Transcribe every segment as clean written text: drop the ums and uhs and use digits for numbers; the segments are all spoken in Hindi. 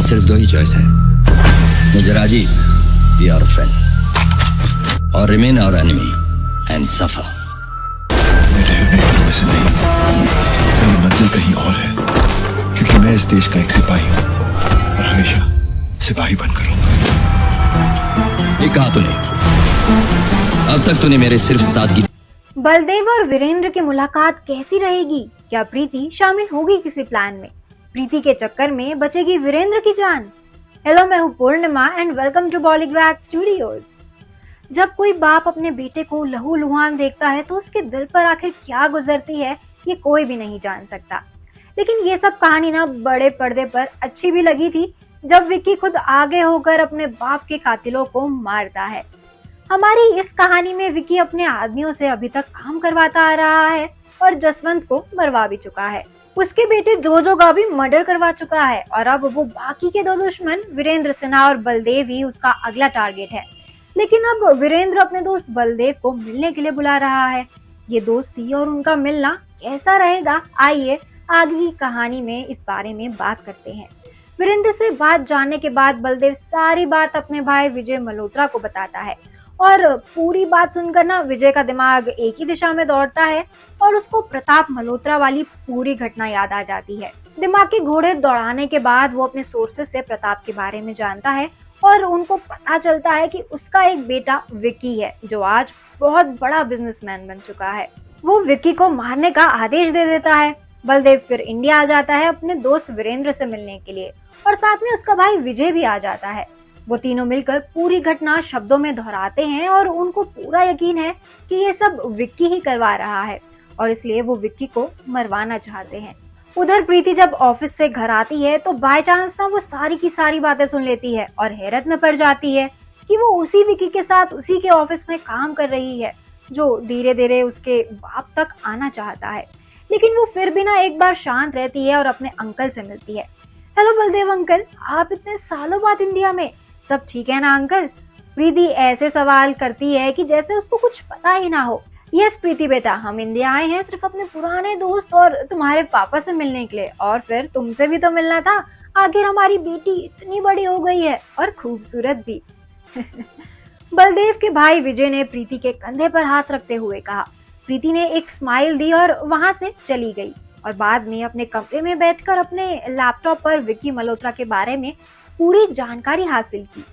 पास सिर्फ दो ही चॉइस है, मुझे राजीव बी आवर फ्रेंड और remain our enemy and suffer. मैं ठहरने का वैसे नहीं, मेरी मंजिल कहीं और है, क्योंकि मैं इस देश का एक सिपाही हूँ और हमेशा सिपाही बनकर रहूंगा। ये कहा तूने? अब तक तूने मेरे सिर्फ साथ की। बलदेव और वीरेंद्र की मुलाकात कैसी रहेगी? क्या प्रीति शामिल होगी किसी प्लान में? प्रीति के चक्कर में बचेगी वीरेंद्र की जान? हेलो, मैं हूँ Purnima and welcome to Bollygrad studios. जब कोई बाप अपने बेटे को लहूलुहान देखता है तो उसके दिल पर आखिर क्या गुजरती है, ये कोई भी नहीं जान सकता। लेकिन ये सब कहानी ना बड़े पर्दे पर अच्छी भी लगी थी, जब विक्की खुद आगे होकर अपने बाप के कातिलों को मारता है। हमारी इस कहानी में विक्की अपने आदमियों से अभी तक काम करवाता आ रहा है और जसवंत को मरवा भी चुका है। उसके बेटे जोजो का भी मर्डर करवा चुका है और अब वो बाकी के दो दुश्मन वीरेंद्र सिन्हा और बलदेव ही उसका अगला टारगेट है। लेकिन अब वीरेंद्र अपने दोस्त बलदेव को मिलने के लिए बुला रहा है। ये दोस्ती और उनका मिलना कैसा रहेगा, आइए आगे की कहानी में इस बारे में बात करते हैं। वीरेंद्र से बात जानने के बाद बलदेव सारी बात अपने भाई विजय मल्होत्रा को बताता है और पूरी बात सुनकर ना विजय का दिमाग एक ही दिशा में दौड़ता है और उसको प्रताप मल्होत्रा वाली पूरी घटना याद आ जाती है। दिमाग के घोड़े दौड़ाने के बाद वो अपने सोर्सेस से प्रताप के बारे में जानता है और उनको पता चलता है कि उसका एक बेटा विक्की है जो आज बहुत बड़ा बिजनेसमैन बन चुका है। वो विक्की को मारने का आदेश दे देता है। बलदेव फिर इंडिया आ जाता है अपने दोस्त वीरेंद्र से मिलने के लिए और साथ में उसका भाई विजय भी आ जाता है। वो तीनों मिलकर पूरी घटना शब्दों में दोहराते हैं और उनको पूरा यकीन है कि ये सब विक्की ही करवा रहा है और इसलिए वो विक्की को मरवाना चाहते हैं। उधर प्रीति जब ऑफिस से घर आती है तो बाय चांस ना वो सारी की सारी बातें सुन लेती है और हैरत में पड़ जाती है कि वो उसी विक्की के साथ उसी के ऑफिस में काम कर रही है जो धीरे धीरे उसके बाप तक आना चाहता है। लेकिन वो फिर भी ना एक बार शांत रहती है और अपने अंकल से मिलती है। हेलो बलदेव अंकल, आप इतने सालों बाद इंडिया में, सब ठीक है ना अंकल? प्रीति ऐसे सवाल करती है कि जैसे उसको कुछ पता ही ना हो। यस प्रीति बेटा, हम इंडिया आए हैं सिर्फ अपने पुराने दोस्त और तुम्हारे पापा से मिलने के लिए, और फिर तुमसे भी तो मिलना था। आखिर हमारी बेटी इतनी बड़ी हो गई है और खूबसूरत भी। बलदेव के भाई विजय ने प्रीति के कंधे पर हाथ रखते हुए कहा। प्रीति ने एक स्माइल दी और वहां से चली गई और बाद में अपने कमरे में बैठकर अपने लैपटॉप पर विक्की मल्होत्रा के बारे में पूरी जानकारी हासिल की।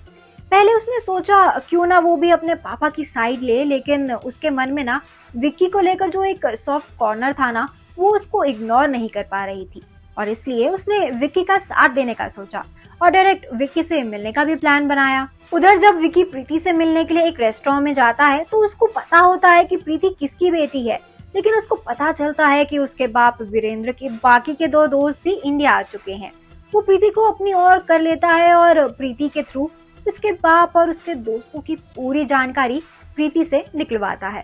पहले उसने सोचा क्यों ना वो भी अपने पापा की साइड ले, लेकिन उसके मन में ना विक्की को लेकर जो एक सॉफ्ट कॉर्नर था ना, वो उसको इग्नोर नहीं कर पा रही थी और इसलिए उसने विक्की का साथ देने का सोचा और डायरेक्ट विक्की से मिलने का भी प्लान बनाया। उधर जब विक्की प्रीति से मिलने के लिए एक रेस्टोरेंट में जाता है तो उसको पता होता है कि प्रीति किसकी बेटी है, लेकिन उसको पता चलता है कि उसके बाप वीरेंद्र के बाकी के दो दोस्त भी इंडिया आ चुके हैं। वो प्रीति को अपनी ओर कर लेता है और प्रीति के थ्रू उसके बाप और उसके दोस्तों की पूरी जानकारी प्रीति से निकलवाता है।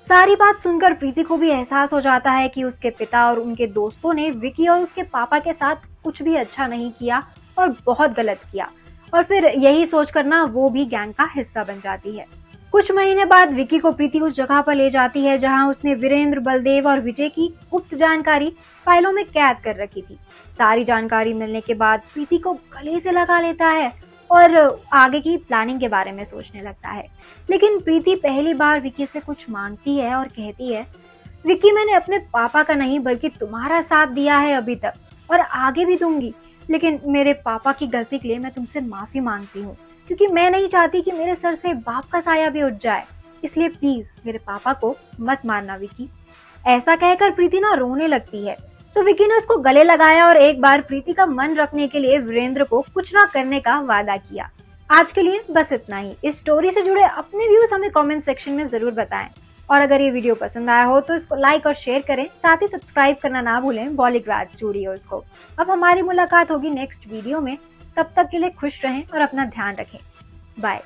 सारी बात सुनकर प्रीति को भी एहसास हो जाता है कि उसके पिता और उनके दोस्तों ने विक्की और उसके पापा के साथ कुछ भी अच्छा नहीं किया और बहुत गलत किया, और फिर यही सोचकर ना वो भी गैंग का हिस्सा बन जाती है। कुछ महीने बाद विक्की को प्रीति उस जगह पर ले जाती है जहां उसने वीरेंद्र, बलदेव और विजय की गुप्त जानकारी फाइलों में कैद कर रखी थी। सारी जानकारी मिलने के बाद प्रीति को गले से लगा लेता है और आगे की प्लानिंग के बारे में सोचने लगता है। लेकिन प्रीति पहली बार विक्की से कुछ मांगती है और कहती है, विक्की मैंने अपने पापा का नहीं बल्कि तुम्हारा साथ दिया है अभी तक और आगे भी दूंगी, लेकिन मेरे पापा की गलती के लिए मैं तुमसे माफी मांगती हूँ क्योंकि मैं नहीं चाहती कि मेरे सर से बाप का साया भी उठ जाए, इसलिए प्लीज मेरे पापा को मत मारना विक्की। ऐसा कहकर प्रीति ना रोने लगती है तो विक्की ने उसको गले लगाया और एक बार प्रीति का मन रखने के लिए वीरेंद्र को कुछ ना करने का वादा किया। आज के लिए बस इतना ही। इस स्टोरी से जुड़े अपने व्यूज हमें कमेंट सेक्शन में जरूर बताएं और अगर ये वीडियो पसंद आया हो तो इसको लाइक और शेयर करें, साथ ही सब्सक्राइब करना ना भूलें बॉलीग्रैड स्टूडियोज को। अब हमारी मुलाकात होगी नेक्स्ट वीडियो में, तब तक के लिए खुश रहें और अपना ध्यान रखें। बाय।